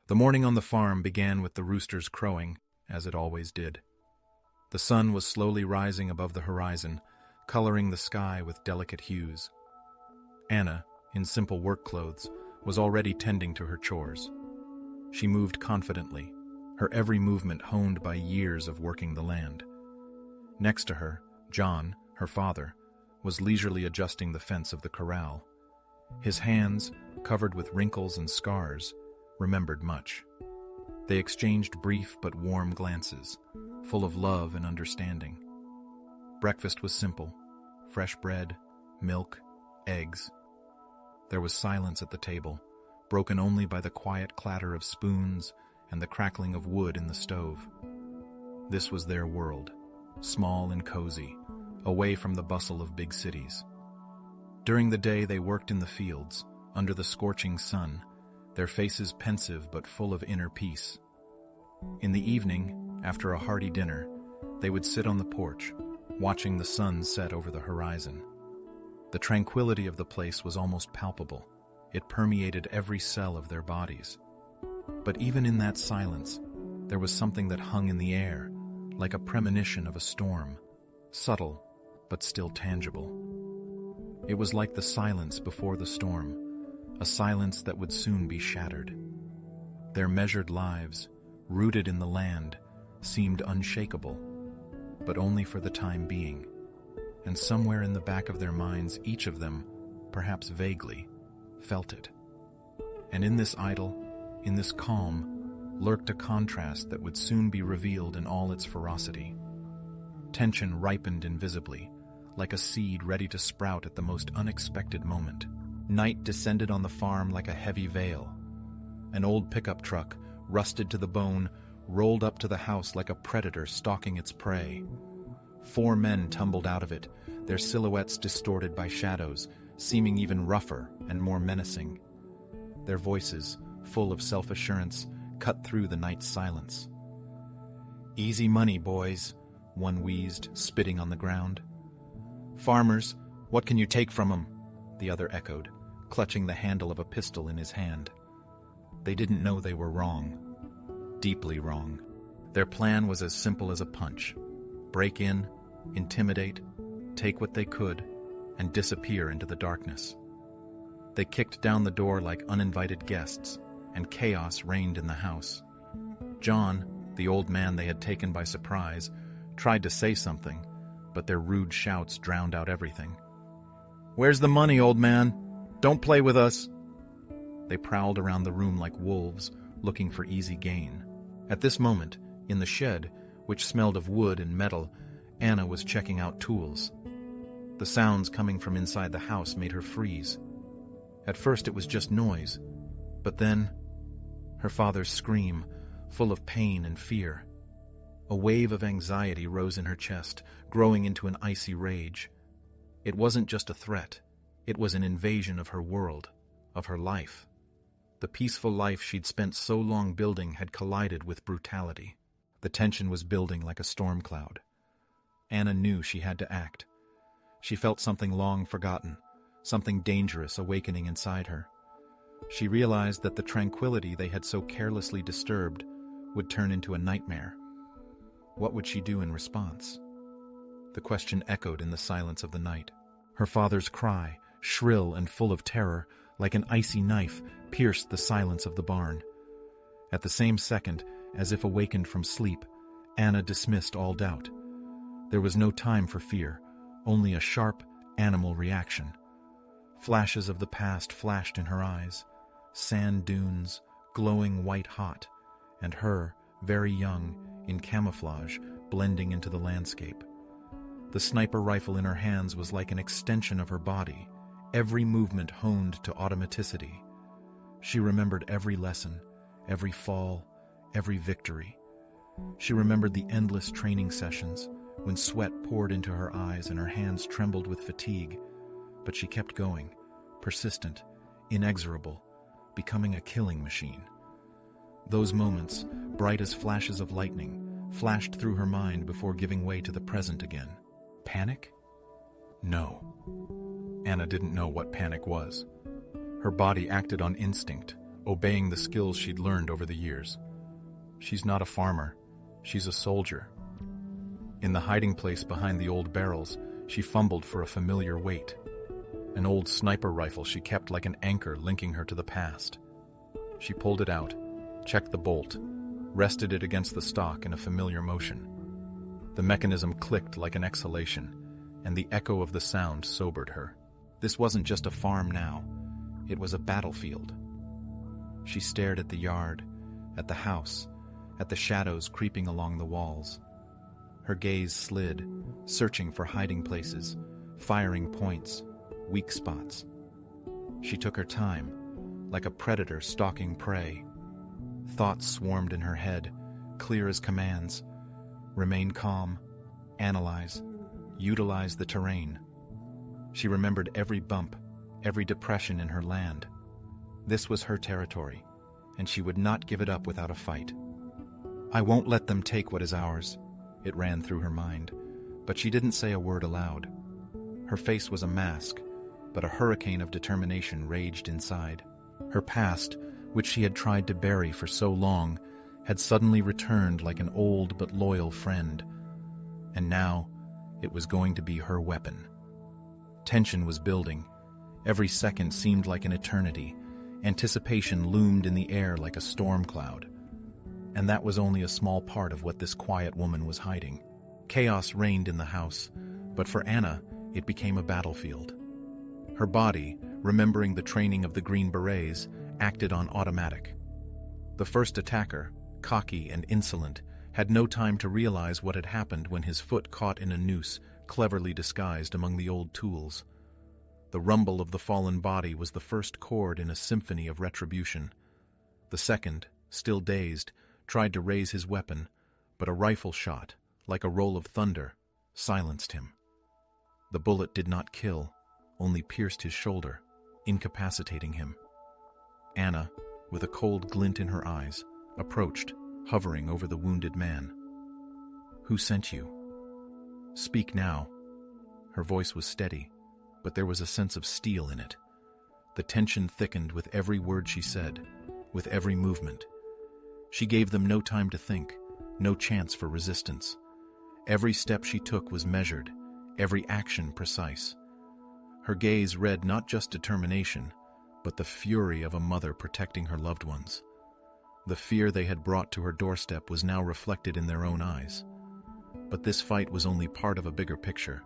The morning on the farm began with the roosters crowing, as it always did. The sun was slowly rising above the horizon, coloring the sky with delicate hues. Anna, in simple work clothes, was already tending to her chores. She moved confidently, her every movement honed by years of working the land. Next to her, John, her father, was leisurely adjusting the fence of the corral. His hands, covered with wrinkles and scars, remembered much. They exchanged brief but warm glances, full of love and understanding. Breakfast was simple: fresh bread, milk, eggs. There was silence at the table, broken only by the quiet clatter of spoons and the crackling of wood in the stove. This was their world, small and cozy, away from the bustle of big cities. During the day they worked in the fields, under the scorching sun, their faces pensive but full of inner peace. In the evening, after a hearty dinner, they would sit on the porch, watching the sun set over the horizon. The tranquility of the place was almost palpable. It permeated every cell of their bodies. But even in that silence, there was something that hung in the air, like a premonition of a storm, subtle but still tangible. It was like the silence before the storm, a silence that would soon be shattered. Their measured lives, rooted in the land, seemed unshakable, but only for the time being. And somewhere in the back of their minds, each of them, perhaps vaguely, felt it. And in this idyll, in this calm, lurked a contrast that would soon be revealed in all its ferocity. Tension ripened invisibly, like a seed ready to sprout at the most unexpected moment. Night descended on the farm like a heavy veil. An old pickup truck, rusted to the bone, rolled up to the house like a predator stalking its prey. 4 men tumbled out of it, their silhouettes distorted by shadows, seeming even rougher and more menacing. Their voices, full of self-assurance, cut through the night's silence. "Easy money, boys," one wheezed, spitting on the ground. "Farmers, what can you take from 'em?" the other echoed, clutching the handle of a pistol in his hand. They didn't know they were wrong. Deeply wrong. Their plan was as simple as a punch: break in, intimidate, take what they could, and disappear into the darkness. They kicked down the door like uninvited guests, and chaos reigned in the house. John, the old man they had taken by surprise, tried to say something, but their rude shouts drowned out everything. "Where's the money, old man? Don't play with us!" They prowled around the room like wolves, looking for easy gain. At this moment, in the shed, which smelled of wood and metal, Anna was checking out tools. The sounds coming from inside the house made her freeze. At first it was just noise, but then her father's scream, full of pain and fear. A wave of anxiety rose in her chest, growing into an icy rage. It wasn't just a threat. It was an invasion of her world, of her life. The peaceful life she'd spent so long building had collided with brutality. The tension was building like a storm cloud. Anna knew she had to act. She felt something long forgotten, something dangerous awakening inside her. She realized that the tranquility they had so carelessly disturbed would turn into a nightmare. What would she do in response? The question echoed in the silence of the night. Her father's cry, shrill and full of terror, like an icy knife, pierced the silence of the barn. At the same second, as if awakened from sleep, Anna dismissed all doubt. There was no time for fear, only a sharp, animal reaction. Flashes of the past flashed in her eyes, sand dunes, glowing white-hot, and her, very young, in camouflage, blending into the landscape. The sniper rifle in her hands was like an extension of her body, every movement honed to automaticity. She remembered every lesson, every fall, every victory. She remembered the endless training sessions, when sweat poured into her eyes and her hands trembled with fatigue. But she kept going, persistent, inexorable, becoming a killing machine. Those moments, bright as flashes of lightning, flashed through her mind before giving way to the present again. Panic? No. Anna didn't know what panic was. Her body acted on instinct, obeying the skills she'd learned over the years. She's not a farmer, she's a soldier. In the hiding place behind the old barrels, she fumbled for a familiar weight. An old sniper rifle she kept like an anchor linking her to the past. She pulled it out, checked the bolt, rested it against the stock in a familiar motion. The mechanism clicked like an exhalation, and the echo of the sound sobered her. This wasn't just a farm now, it was a battlefield. She stared at the yard, at the house, at the shadows creeping along the walls. Her gaze slid, searching for hiding places, firing points, weak spots. She took her time, like a predator stalking prey. Thoughts swarmed in her head, clear as commands. Remain calm, analyze, utilize the terrain. She remembered every bump, every depression in her land. This was her territory, and she would not give it up without a fight. I won't let them take what is ours, it ran through her mind, but she didn't say a word aloud. Her face was a mask, but a hurricane of determination raged inside. Her past, which she had tried to bury for so long, had suddenly returned like an old but loyal friend. And now, it was going to be her weapon. Tension was building. Every second seemed like an eternity. Anticipation loomed in the air like a storm cloud. And that was only a small part of what this quiet woman was hiding. Chaos reigned in the house, but for Anna, it became a battlefield. Her body, remembering the training of the Green Berets, acted on automatic. The first attacker, cocky and insolent, had no time to realize what had happened when his foot caught in a noose cleverly disguised among the old tools. The rumble of the fallen body was the first chord in a symphony of retribution. The second, still dazed, tried to raise his weapon, but a rifle shot, like a roll of thunder, silenced him. The bullet did not kill, only pierced his shoulder, incapacitating him. Anna, with a cold glint in her eyes, approached, hovering over the wounded man. Who sent you? Speak now. Her voice was steady, but there was a sense of steel in it. The tension thickened with every word she said, with every movement. She gave them no time to think, no chance for resistance. Every step she took was measured, every action precise. Her gaze read not just determination, but the fury of a mother protecting her loved ones. The fear they had brought to her doorstep was now reflected in their own eyes. But this fight was only part of a bigger picture,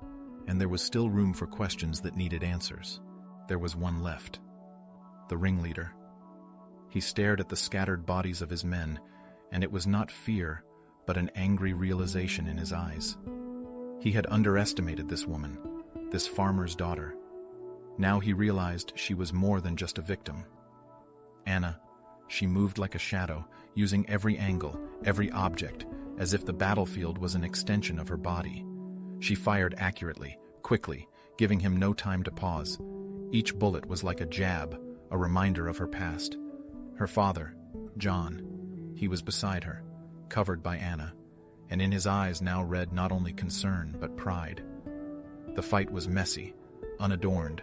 and there was still room for questions that needed answers. There was one left. The ringleader. He stared at the scattered bodies of his men, and it was not fear, but an angry realization in his eyes. He had underestimated this woman, this farmer's daughter. Now he realized she was more than just a victim. Anna, she moved like a shadow, using every angle, every object, as if the battlefield was an extension of her body. She fired accurately, quickly, giving him no time to pause. Each bullet was like a jab, a reminder of her past. Her father, John, he was beside her, covered by Anna, and in his eyes now read not only concern but pride. The fight was messy, unadorned,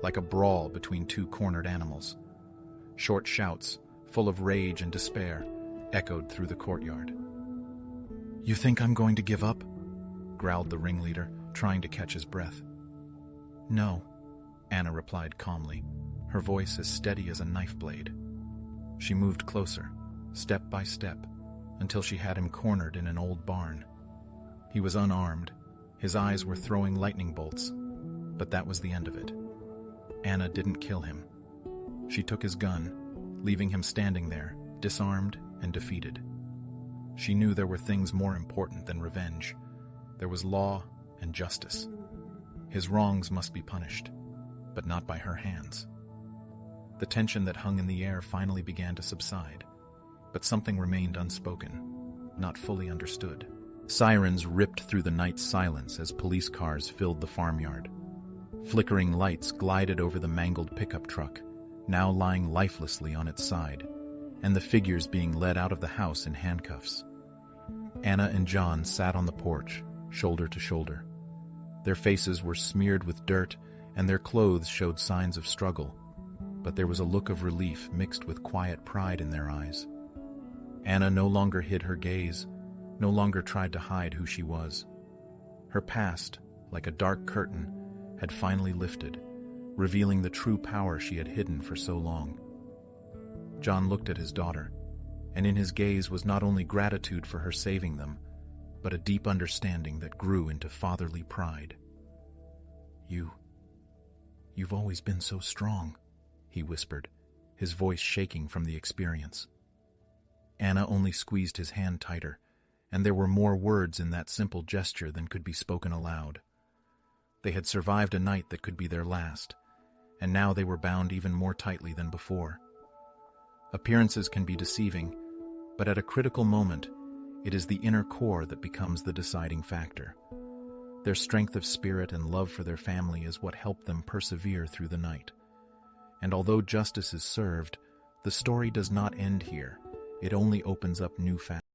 like a brawl between two cornered animals. Short shouts, full of rage and despair, echoed through the courtyard. You think I'm going to give up? Growled the ringleader, trying to catch his breath. No, Anna replied calmly, her voice as steady as a knife blade. She moved closer, step by step, until she had him cornered in an old barn. He was unarmed, his eyes were throwing lightning bolts, but that was the end of it. Anna didn't kill him. She took his gun, leaving him standing there, disarmed and defeated. She knew there were things more important than revenge. There was law and justice. His wrongs must be punished, but not by her hands. The tension that hung in the air finally began to subside, but something remained unspoken, not fully understood. Sirens ripped through the night's silence as police cars filled the farmyard. Flickering lights glided over the mangled pickup truck, now lying lifelessly on its side, and the figures being led out of the house in handcuffs. Anna and John sat on the porch, shoulder to shoulder. Their faces were smeared with dirt, and their clothes showed signs of struggle. but there was a look of relief mixed with quiet pride in their eyes. Anna no longer hid her gaze, no longer tried to hide who she was. Her past, like a dark curtain, had finally lifted, revealing the true power she had hidden for so long. John looked at his daughter, and in his gaze was not only gratitude for her saving them, but a deep understanding that grew into fatherly pride. You've always been so strong," he whispered, his voice shaking from the experience. Anna only squeezed his hand tighter, and there were more words in that simple gesture than could be spoken aloud. They had survived a night that could be their last, and now they were bound even more tightly than before. Appearances can be deceiving, but at a critical moment, it is the inner core that becomes the deciding factor. Their strength of spirit and love for their family is what helped them persevere through the night. And although justice is served, the story does not end here. It only opens up new facts.